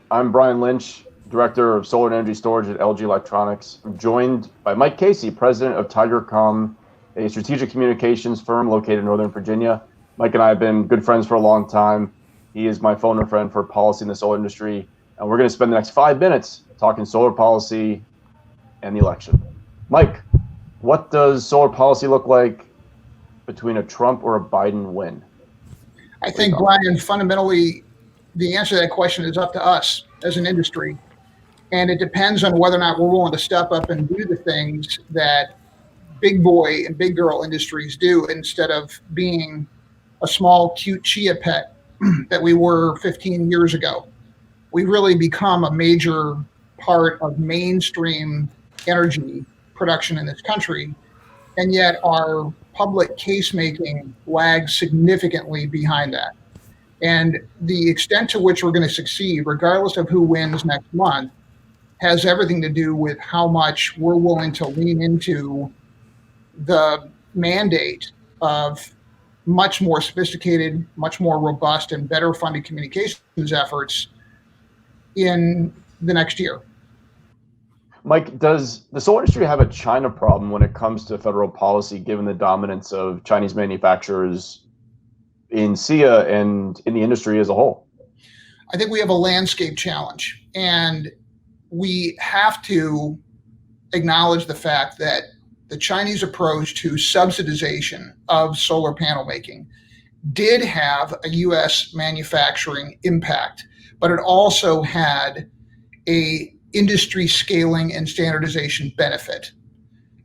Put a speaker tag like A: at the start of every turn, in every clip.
A: I'm Brian Lynch, Director of Solar and Energy Storage at LG Electronics. I'm joined by Mike Casey, President of Tigercomm, a strategic communications firm located in Northern Virginia. Mike and I have been good friends for a long time. He is my phone friend for policy in the solar industry. And we're going to spend the next 5 minutes talking solar policy and the election. Mike, what does solar policy look like between a Trump or a Biden win?
B: I think, Brian, fundamentally, the answer to that question is up to us as an industry. And it depends on whether or not we're willing to step up and do the things that big boy and big girl industries do instead of being a small, cute chia pet that we were 15 years ago. We really become a major part of mainstream energy production in this country. And yet our public case making lags significantly behind that. And the extent to which we're going to succeed, regardless of who wins next month, has everything to do with how much we're willing to lean into the mandate of much more sophisticated, much more robust, and better funded communications efforts in the next year.
A: Mike, does the solar industry have a China problem when it comes to federal policy, given the dominance of Chinese manufacturers in SIA and in the industry as a whole?
B: I think we have a landscape challenge, and we have to acknowledge the fact that the Chinese approach to subsidization of solar panel making did have a U.S. manufacturing impact, but it also had a industry scaling and standardization benefit.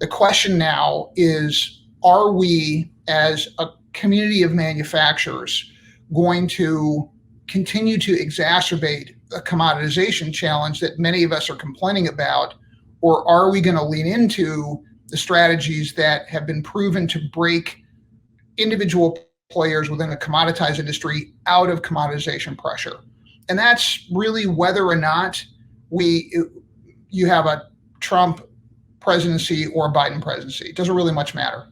B: The question now is, are we as a community of manufacturers going to continue to exacerbate a commoditization challenge that many of us are complaining about, or are we going to lean into the strategies that have been proven to break individual players within a commoditized industry out of commoditization pressure? And that's really whether or not you have a Trump presidency or a Biden presidency. It doesn't really much matter.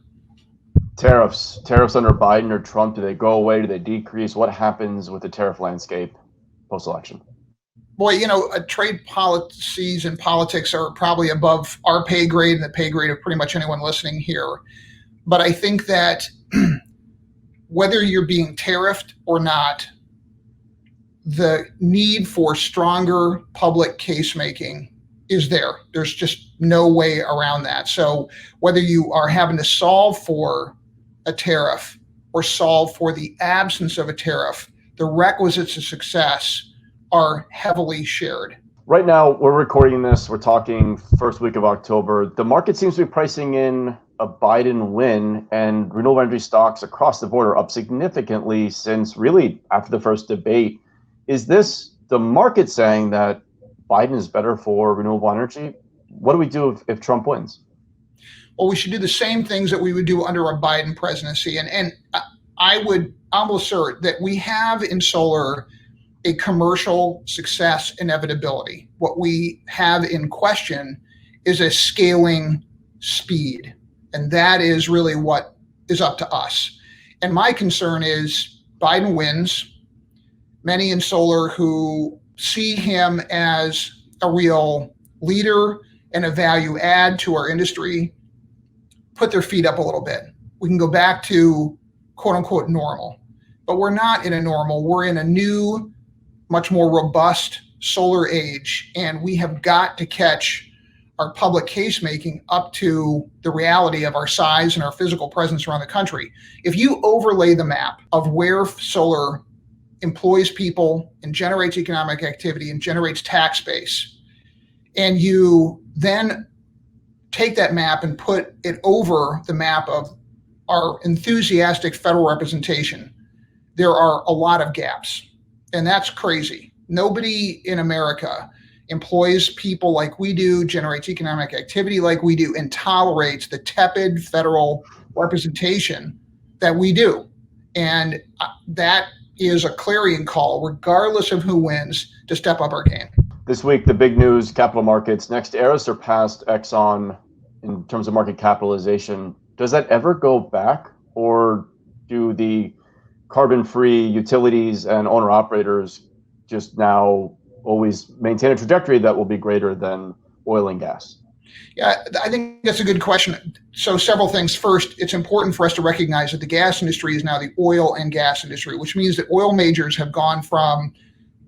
A: Tariffs under Biden or Trump, do they go away? Do they decrease? What happens with the tariff landscape post-election?
B: Boy, trade policies and politics are probably above our pay grade and the pay grade of pretty much anyone listening here. But I think that whether you're being tariffed or not, the need for stronger public case making is there. There's just no way around that. So whether you are having to solve for a tariff or solve for the absence of a tariff, the requisites of success are heavily shared.
A: Right now, we're recording this. We're talking first week of October. The market seems to be pricing in a Biden win, and renewable energy stocks across the board are up significantly since really after the first debate. Is this the market saying that Biden is better for renewable energy? What do we do if Trump wins?
B: Well, we should do the same things that we would do under a Biden presidency. And I would almost assert that we have in solar a commercial success inevitability. What we have in question is a scaling speed. And that is really what is up to us. And my concern is Biden wins. Many in solar who see him as a real leader and a value add to our industry put their feet up a little bit. We can go back to quote unquote normal, but we're not in a normal. We're in a new, much more robust solar age, and we have got to catch our public case making up to the reality of our size and our physical presence around the country. If you overlay the map of where solar employs people and generates economic activity and generates tax base, and you then take that map and put it over the map of our enthusiastic federal representation, there are a lot of gaps. And that's crazy. Nobody in America employs people like we do, generates economic activity like we do, and tolerates the tepid federal representation that we do. And that is a clarion call, regardless of who wins, to step up our game.
A: This week, the big news, capital markets. NextEra surpassed Exxon in terms of market capitalization. Does that ever go back, or do the carbon-free utilities and owner-operators just now always maintain a trajectory that will be greater than oil and gas?
B: Yeah, I think that's a good question. So several things. First, it's important for us to recognize that the gas industry is now the oil and gas industry, which means that oil majors have gone from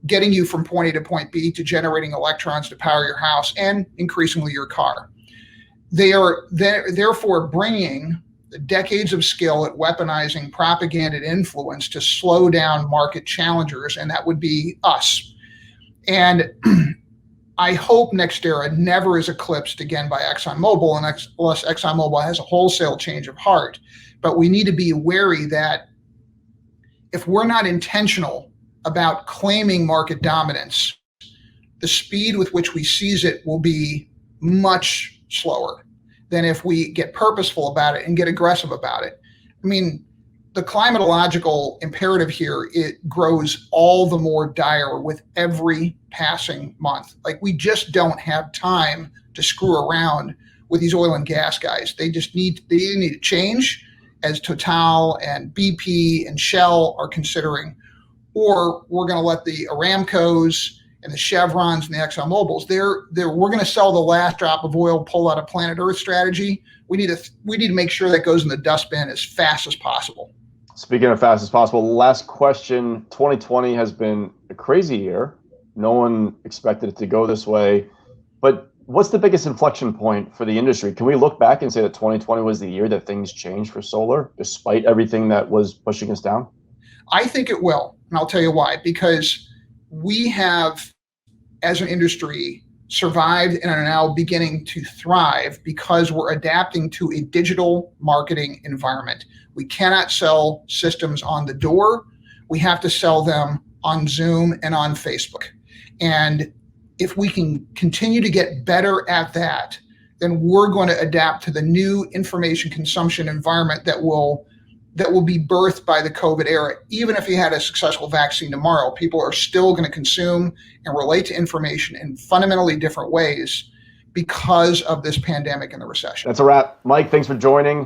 B: getting you from point A to point B to generating electrons to power your house and increasingly your car. They are therefore bringing the decades of skill at weaponizing propaganda and influence to slow down market challengers, and that would be us. And I hope NextEra never is eclipsed again by ExxonMobil, unless ExxonMobil has a wholesale change of heart. But we need to be wary that if we're not intentional about claiming market dominance, the speed with which we seize it will be much slower than if we get purposeful about it and get aggressive about it. I mean, the climatological imperative here, it grows all the more dire with every passing month. Like, we just don't have time to screw around with these oil and gas guys. They need to change, as Total and BP and Shell are considering, or we're going to let the Aramcos and the Chevrons and the ExxonMobils, we're going to sell the last drop of oil, pull out a planet Earth strategy. We need to make sure that goes in the dustbin as fast as possible.
A: Speaking of fast as possible, last question. 2020 has been a crazy year. No one expected it to go this way. But what's the biggest inflection point for the industry? Can we look back and say that 2020 was the year that things changed for solar, despite everything that was pushing us down?
B: I think it will, and I'll tell you why. Because we have, as an industry, survived and are now beginning to thrive because we're adapting to a digital marketing environment. We cannot sell systems on the door. We have to sell them on Zoom and on Facebook. And if we can continue to get better at that, then we're going to adapt to the new information consumption environment that will be birthed by the COVID era. Even if you had a successful vaccine tomorrow, people are still going to consume and relate to information in fundamentally different ways because of this pandemic and the recession.
A: That's a wrap. Mike, thanks for joining.